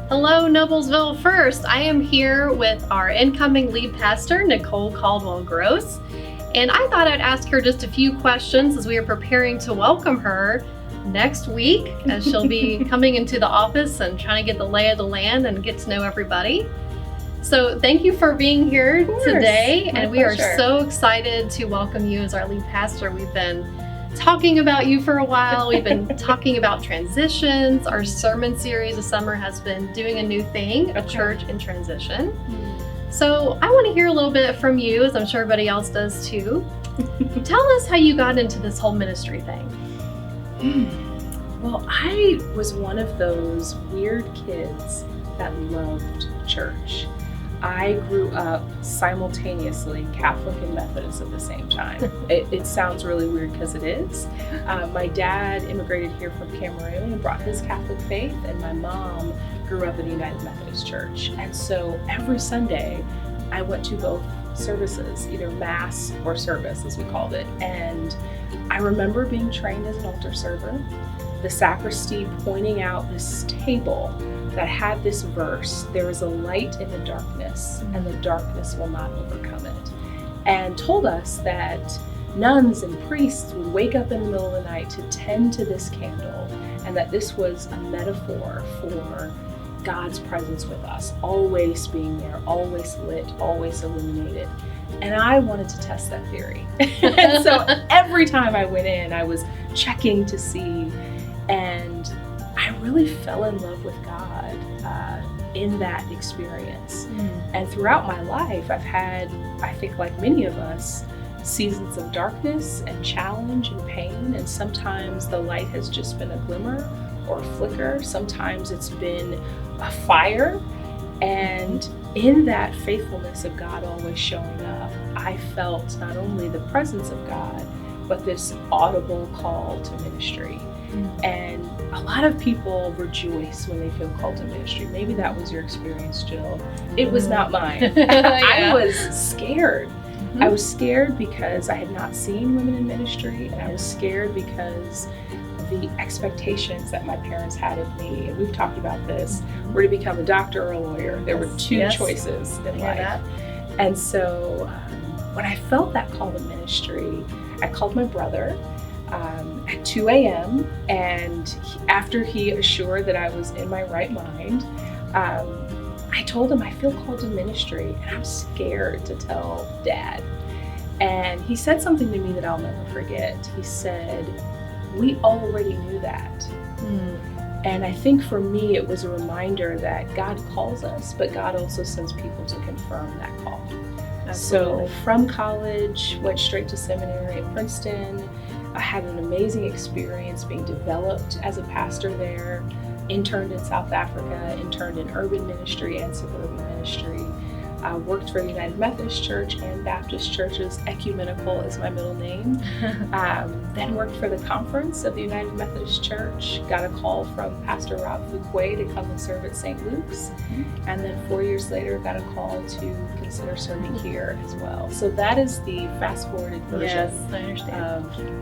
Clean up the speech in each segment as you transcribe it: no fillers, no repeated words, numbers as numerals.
Hello, Noblesville First. I am here with our incoming lead pastor, Nicole Caldwell-Gross. And I thought I'd ask her just a few questions as we are preparing to welcome her next week, as she'll be coming into the office and trying to get the lay of the land and get to know everybody. So thank you for being here today. And we are so excited to welcome you as our lead pastor. We've been talking about you for a while. We've been talking about transitions. Our sermon series this summer has been doing a new thing, a church in transition. So I want to hear a little bit from you, as I'm sure everybody else does too. Tell us how you got into this whole ministry thing. Well, I was one of those weird kids that loved church. I grew up simultaneously Catholic and Methodist at the same time. It sounds really weird because it is. My dad immigrated here from Cameroon and brought his Catholic faith, and my mom grew up in the United Methodist Church. And so every Sunday I went to both services, either mass or service as we called it. And I remember being trained as an altar server, the sacristy pointing out this table that had this verse, there is a light in the darkness and the darkness will not overcome it, and told us that nuns and priests would wake up in the middle of the night to tend to this candle, and that this was a metaphor for God's presence with us, always being there, always lit, always illuminated. And I wanted to test that theory. And so every time I went in, I was checking to see, and I really fell in love with God in that experience. And throughout my life, I've had, I think like many of us, seasons of darkness and challenge and pain. And sometimes the light has just been a glimmer or a flicker. Sometimes it's been a fire. And in that faithfulness of God always showing up, I felt not only the presence of God, but this audible call to ministry. And a lot of people rejoice when they feel called to ministry. Maybe that was your experience, Jill. It was not mine. I was scared. I was scared because I had not seen women in ministry, and I was scared because the expectations that my parents had of me, and we've talked about this, were to become a doctor or a lawyer. There were two choices in life. And so when I felt that call to ministry, I called my brother at 2 a.m. and after he assured that I was in my right mind, I told him I feel called to ministry and I'm scared to tell Dad. And he said something to me that I'll never forget. He said, "We already knew that." And I think for me, it was a reminder that God calls us, but God also sends people to confirm that call. Absolutely. So from college, went straight to seminary at Princeton. I had an amazing experience being developed as a pastor there, interned in South Africa, interned in urban ministry and suburban ministry. Worked for the United Methodist Church and Baptist churches. Ecumenical is my middle name. Then worked for the conference of the United Methodist Church. Got a call from Pastor Rob Fuquay to come and serve at St. Luke's. And then 4 years later, got a call to consider serving here as well. So that is the fast-forwarded version of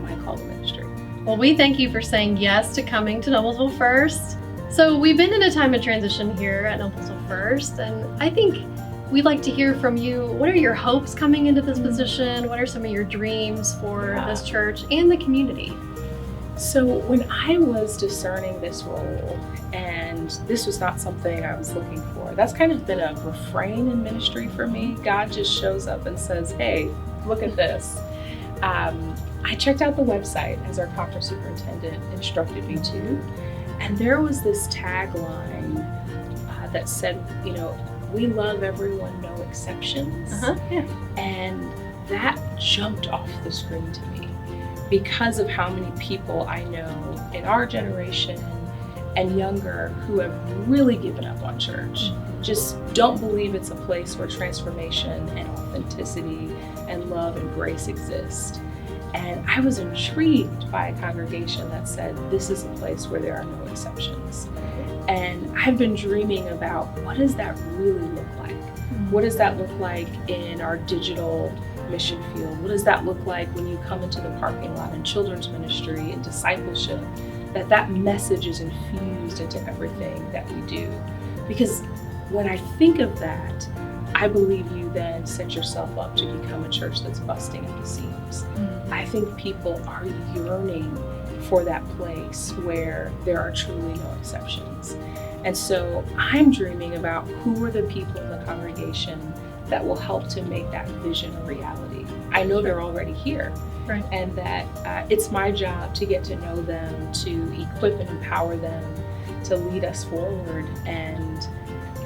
my call to ministry. Well, we thank you for saying yes to coming to Noblesville First. So we've been in a time of transition here at Noblesville First, and I think we'd like to hear from you. What are your hopes coming into this position? What are some of your dreams for this church and the community? So when I was discerning this role, and this was not something I was looking for, that's kind of been a refrain in ministry for me. God just shows up and says, "Hey, look at this." I checked out the website as our conference superintendent instructed me to, and there was this tagline that said, "We love everyone, no exceptions." And that jumped off the screen to me because of how many people I know in our generation and younger who have really given up on church. Just don't believe it's a place where transformation and authenticity and love and grace exist. And I was intrigued by a congregation that said, this is a place where there are no exceptions. And I've been dreaming about, what does that really look like? What does that look like in our digital mission field? What does that look like when you come into the parking lot in children's ministry and discipleship? That message is infused into everything that we do. Because when I think of that, I believe you then set yourself up to become a church that's busting at the seams. I think people are yearning for that place where there are truly no exceptions. And so I'm dreaming about who are the people in the congregation that will help to make that vision a reality. I know they're already here. Right. And that it's my job to get to know them, to equip and empower them, to lead us forward. And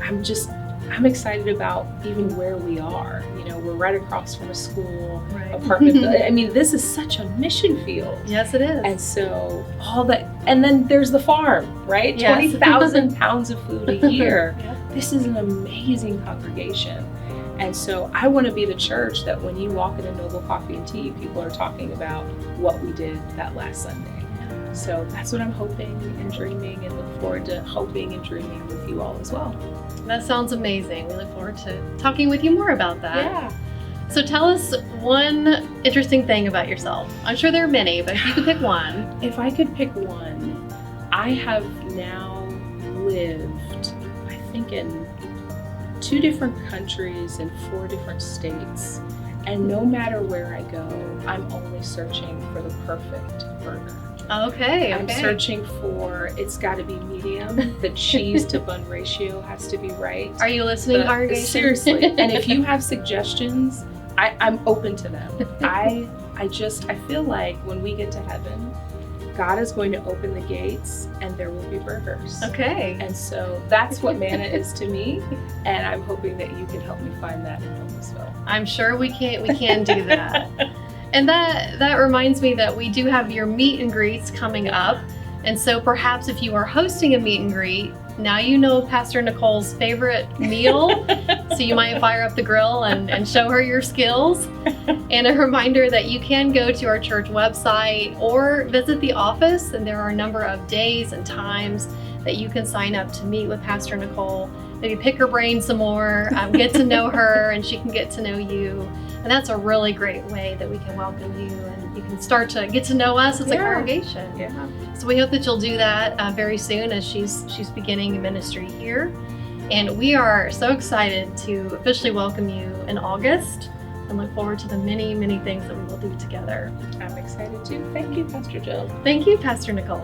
I'm excited about even where we are. You know, we're right across from a school, Right. apartment. I mean, this is such a mission field. Yes, it is. And so all that, and then there's the farm, right? Yes. 20,000 pounds of food a year. Yep. This is an amazing congregation. And so I want to be the church that when you walk into Noble Coffee and Tea, people are talking about what we did that last Sunday. So that's what I'm hoping and dreaming, and look forward to hoping and dreaming with you all as well. That sounds amazing. We look forward to talking with you more about that. Yeah. So tell us one interesting thing about yourself. I'm sure there are many, but if you could pick one. If I could pick one, I have now lived, I think, in 2 different countries and 4 different states. And no matter where I go, I'm only searching for the perfect burger. Okay. I'm searching for, it's got to be medium. The cheese to bun ratio has to be right. Are you listening, congregation? Seriously. And if you have suggestions, I'm open to them. I feel like when we get to heaven, God is going to open the gates and there will be burgers. Okay. And so that's what manna is to me. And I'm hoping that you can help me find that in Noblesville. I'm sure we can do that. And that reminds me that we do have your meet and greets coming up. And so perhaps if you are hosting a meet and greet, now you know Pastor Nicole's favorite meal. So you might fire up the grill and show her your skills. And a reminder that you can go to our church website or visit the office. And there are a number of days and times that you can sign up to meet with Pastor Nicole. Maybe pick her brain some more, get to know her, and she can get to know you. And that's a really great way that we can welcome you, and you can start to get to know us as a congregation. Yeah. So we hope that you'll do that very soon as she's beginning ministry here. And we are so excited to officially welcome you in August and look forward to the many, many things that we will do together. I'm excited too. Thank you, Pastor Jill. Thank you, Pastor Nicole.